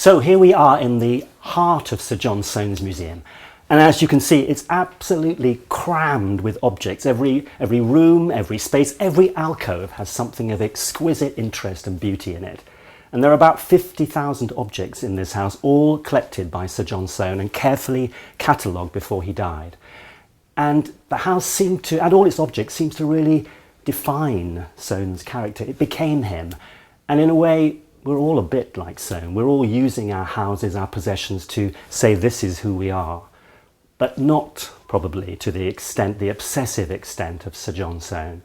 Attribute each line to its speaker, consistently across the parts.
Speaker 1: So here we are in the heart of Sir John Soane's museum. And as you can see, it's absolutely crammed with objects. Every room, every space, every alcove has something of exquisite interest and beauty in it. And there are about 50,000 objects in this house, all collected by Sir John Soane and carefully catalogued before he died. And the house seemed to, and all its objects, seems to really define Soane's character. It became him. And in a way, we're all a bit like Soane. We're all using our houses, our possessions to say this is who we are. But not probably to the extent, the obsessive extent of Sir John Soane.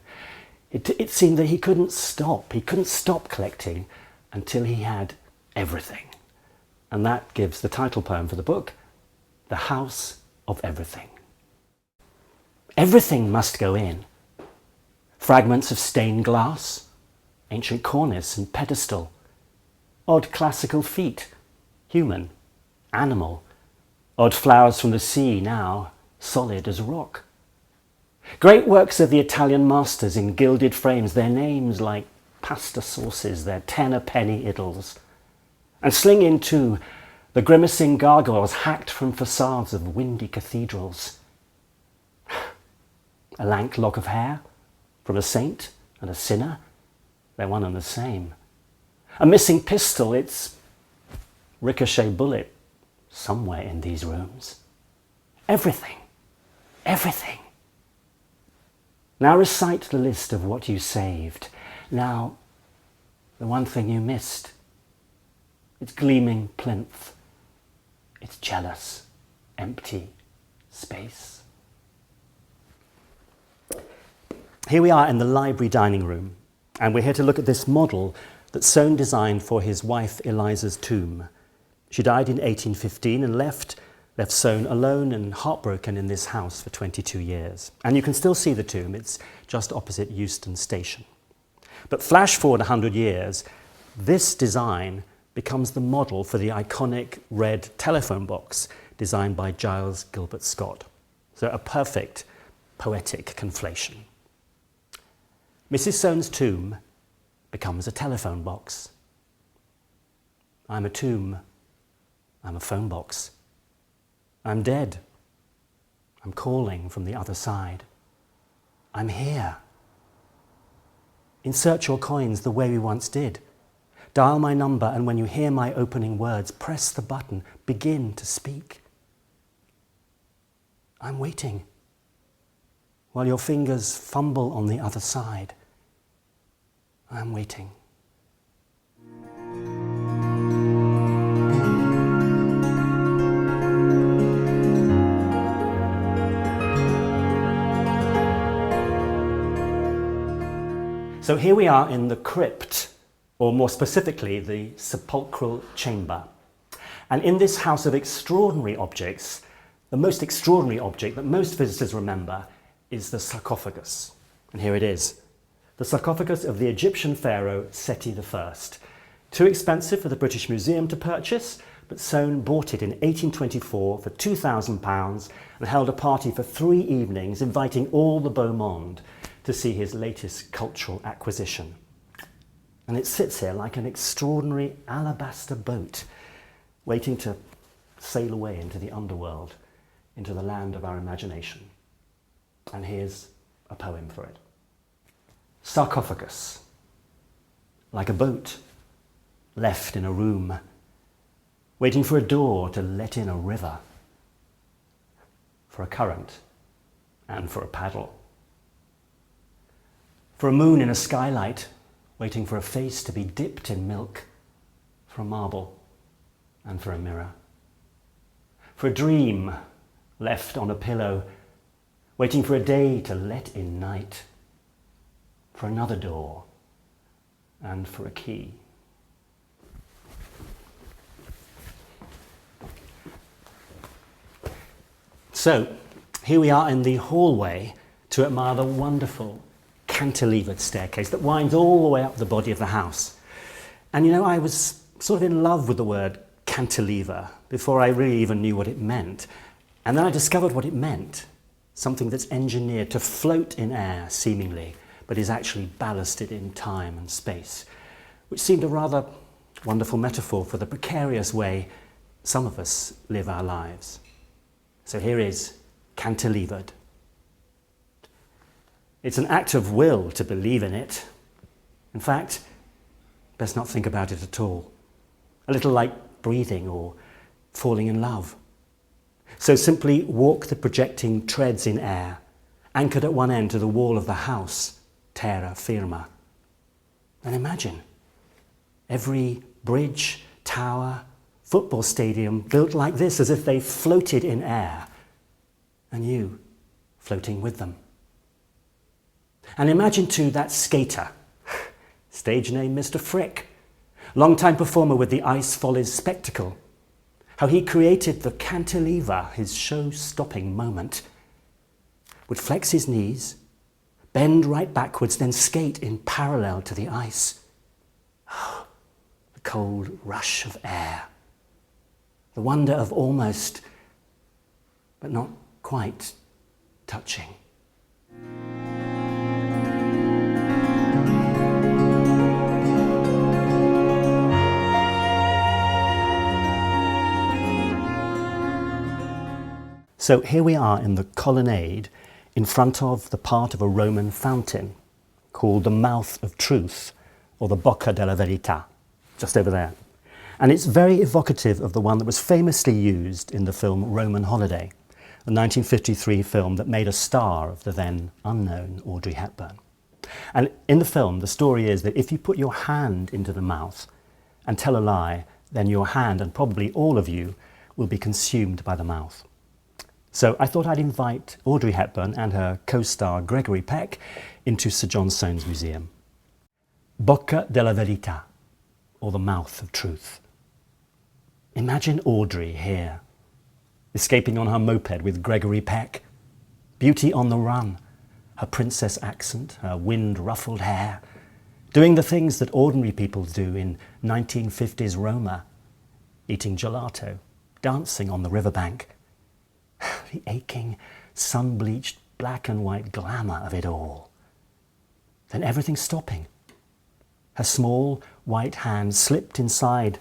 Speaker 1: It seemed that he couldn't stop. He couldn't stop collecting until he had everything. And that gives the title poem for the book, The House of Everything. Everything must go in. Fragments of stained glass, ancient cornice and pedestal, odd classical feet, human, animal, odd flowers from the sea now solid as rock. Great works of the Italian masters in gilded frames, their names like pasta sauces, their 10-a-penny idylls. And sling in too the grimacing gargoyles hacked from facades of windy cathedrals. A lank lock of hair from a saint and a sinner, they're one and the same. A missing pistol, it's ricochet bullet somewhere in these rooms. Everything, everything. Now recite the list of what you saved. Now, the one thing you missed. Its gleaming plinth, its jealous, empty space. Here we are in the library dining room, and we're here to look at this model that Soane designed for his wife Eliza's tomb. She died in 1815 and left Soane alone and heartbroken in this house for 22 years. And you can still see the tomb, it's just opposite Euston Station. But flash forward 100 years, this design becomes the model for the iconic red telephone box designed by Giles Gilbert Scott. So a perfect poetic conflation. Mrs. Soane's tomb becomes a telephone box. I'm a tomb. I'm a phone box. I'm dead. I'm calling from the other side. I'm here. Insert your coins the way we once did. Dial my number, and when you hear my opening words, press the button, begin to speak. I'm waiting while your fingers fumble on the other side. I'm waiting. So here we are in the crypt, or more specifically, the sepulchral chamber. And in this house of extraordinary objects, the most extraordinary object that most visitors remember is the sarcophagus. And here it is. The sarcophagus of the Egyptian pharaoh Seti I. Too expensive for the British Museum to purchase, but Soane bought it in 1824 for £2,000 and held a party for 3 evenings, inviting all the beau monde to see his latest cultural acquisition. And it sits here like an extraordinary alabaster boat, waiting to sail away into the underworld, into the land of our imagination. And here's a poem for it. Sarcophagus, like a boat left in a room, waiting for a door to let in a river, for a current and for a paddle, for a moon in a skylight, waiting for a face to be dipped in milk, for a marble and for a mirror, for a dream left on a pillow, waiting for a day to let in night, for another door and for a key. So here we are in the hallway to admire the wonderful cantilevered staircase that winds all the way up the body of the house. And you know, I was sort of in love with the word cantilever before I really even knew what it meant. And then I discovered what it meant, something that's engineered to float in air, seemingly, but is actually ballasted in time and space, which seemed a rather wonderful metaphor for the precarious way some of us live our lives. So here is Cantilevered. It's an act of will to believe in it. In fact, best not think about it at all. A little like breathing or falling in love. So simply walk the projecting treads in air, anchored at one end to the wall of the house, terra firma. And imagine every bridge, tower, football stadium built like this, as if they floated in air, and you floating with them. And imagine too that skater, stage name Mr. Frick, long-time performer with the Ice Follies spectacle, how he created the cantilever, his show-stopping moment, would flex his knees, bend right backwards, then skate in parallel to the ice. Oh, the cold rush of air, the wonder of almost, but not quite, touching. So here we are in the colonnade in front of the part of a Roman fountain called the Mouth of Truth, or the Bocca della Verita, just over there. And it's very evocative of the one that was famously used in the film Roman Holiday, the 1953 film that made a star of the then unknown Audrey Hepburn. And in the film, the story is that if you put your hand into the mouth and tell a lie, then your hand, and probably all of you, will be consumed by the mouth. So I thought I'd invite Audrey Hepburn and her co-star Gregory Peck into Sir John Soane's museum. Bocca della Verita, or the Mouth of Truth. Imagine Audrey here, escaping on her moped with Gregory Peck, beauty on the run, her princess accent, her wind-ruffled hair, doing the things that ordinary people do in 1950s Roma, eating gelato, dancing on the riverbank. The aching, sun-bleached, black and white glamour of it all. Then everything stopping. Her small, white hand slipped inside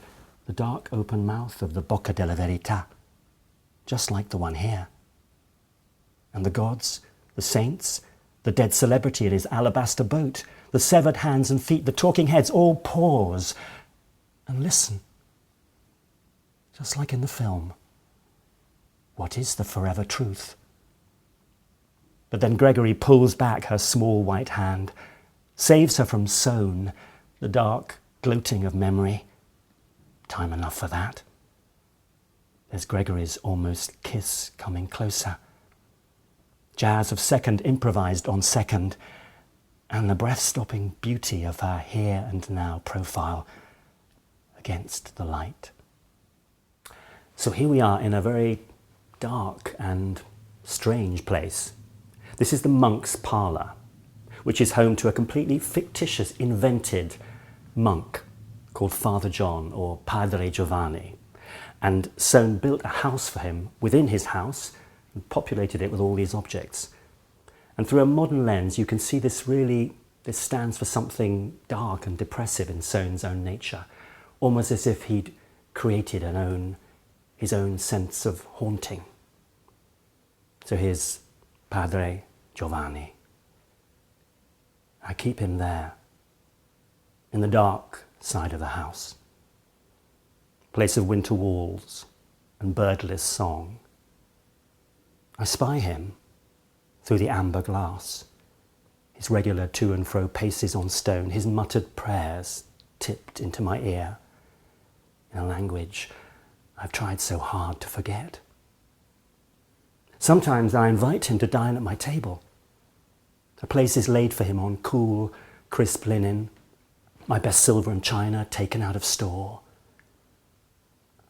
Speaker 1: the dark, open mouth of the Bocca della Verita, just like the one here. And the gods, the saints, the dead celebrity in his alabaster boat, the severed hands and feet, the talking heads, all pause and listen, just like in the film. What is the forever truth? But then Gregory pulls back her small white hand, saves her from Soane, the dark gloating of memory. Time enough for that. There's Gregory's almost kiss coming closer. Jazz of second improvised on second, and the breath-stopping beauty of her here and now profile against the light. So here we are in a very dark and strange place. This is the monk's parlor, which is home to a completely fictitious, invented monk called Father John, or Padre Giovanni. And Soane built a house for him within his house and populated it with all these objects. And through a modern lens, you can see this stands for something dark and depressive in Soane's own nature, almost as if he'd created his own sense of haunting. So here's Padre Giovanni. I keep him there, in the dark side of the house. Place of winter walls and birdless song. I spy him through the amber glass, his regular to and fro paces on stone, his muttered prayers tipped into my ear, in a language I've tried so hard to forget. Sometimes I invite him to dine at my table. A place is laid for him on cool, crisp linen, my best silver and china taken out of store.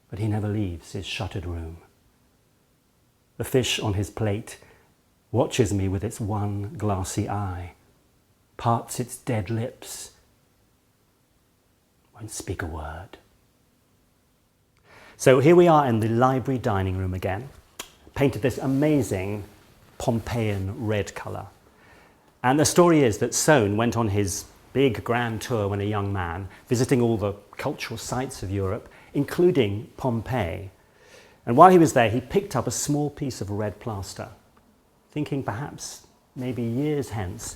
Speaker 1: But he never leaves his shuttered room. The fish on his plate watches me with its one glassy eye, parts its dead lips, won't speak a word. So here we are in the library dining room again, painted this amazing Pompeian red colour. And the story is that Soane went on his big grand tour when a young man, visiting all the cultural sites of Europe, including Pompeii. And while he was there, he picked up a small piece of red plaster, thinking perhaps, maybe years hence,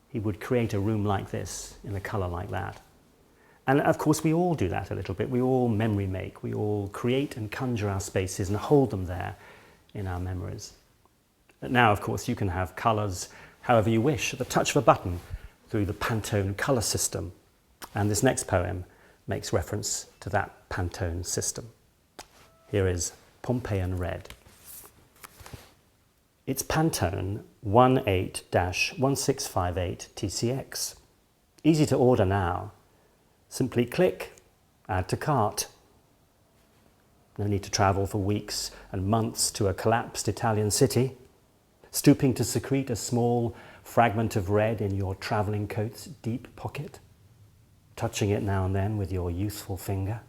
Speaker 1: he would create a room like this in a colour like that. And of course, we all do that a little bit. We all memory make. We all create and conjure our spaces and hold them there in our memories. But now, of course, you can have colours however you wish at the touch of a button through the Pantone colour system. And this next poem makes reference to that Pantone system. Here is Pompeian Red. It's Pantone 18-1658 TCX. Easy to order now. Simply click, add to cart. No need to travel for weeks and months to a collapsed Italian city, stooping to secrete a small fragment of red in your travelling coat's deep pocket, touching it now and then with your youthful finger.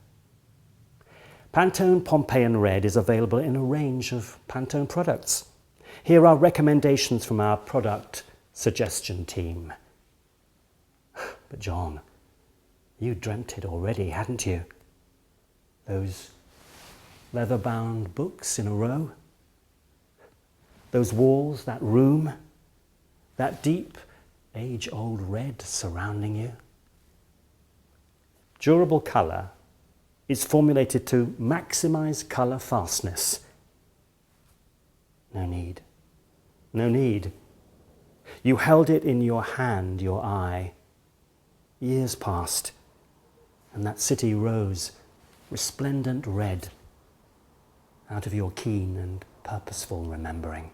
Speaker 1: Pantone Pompeian Red is available in a range of Pantone products. Here are recommendations from our product suggestion team. But John, you dreamt it already, hadn't you? Those leather-bound books in a row? Those walls, that room, that deep, age-old red surrounding you? Durable colour is formulated to maximize colour fastness. No need. No need. You held it in your hand, your eye. Years passed, and that city rose, resplendent red, out of your keen and purposeful remembering.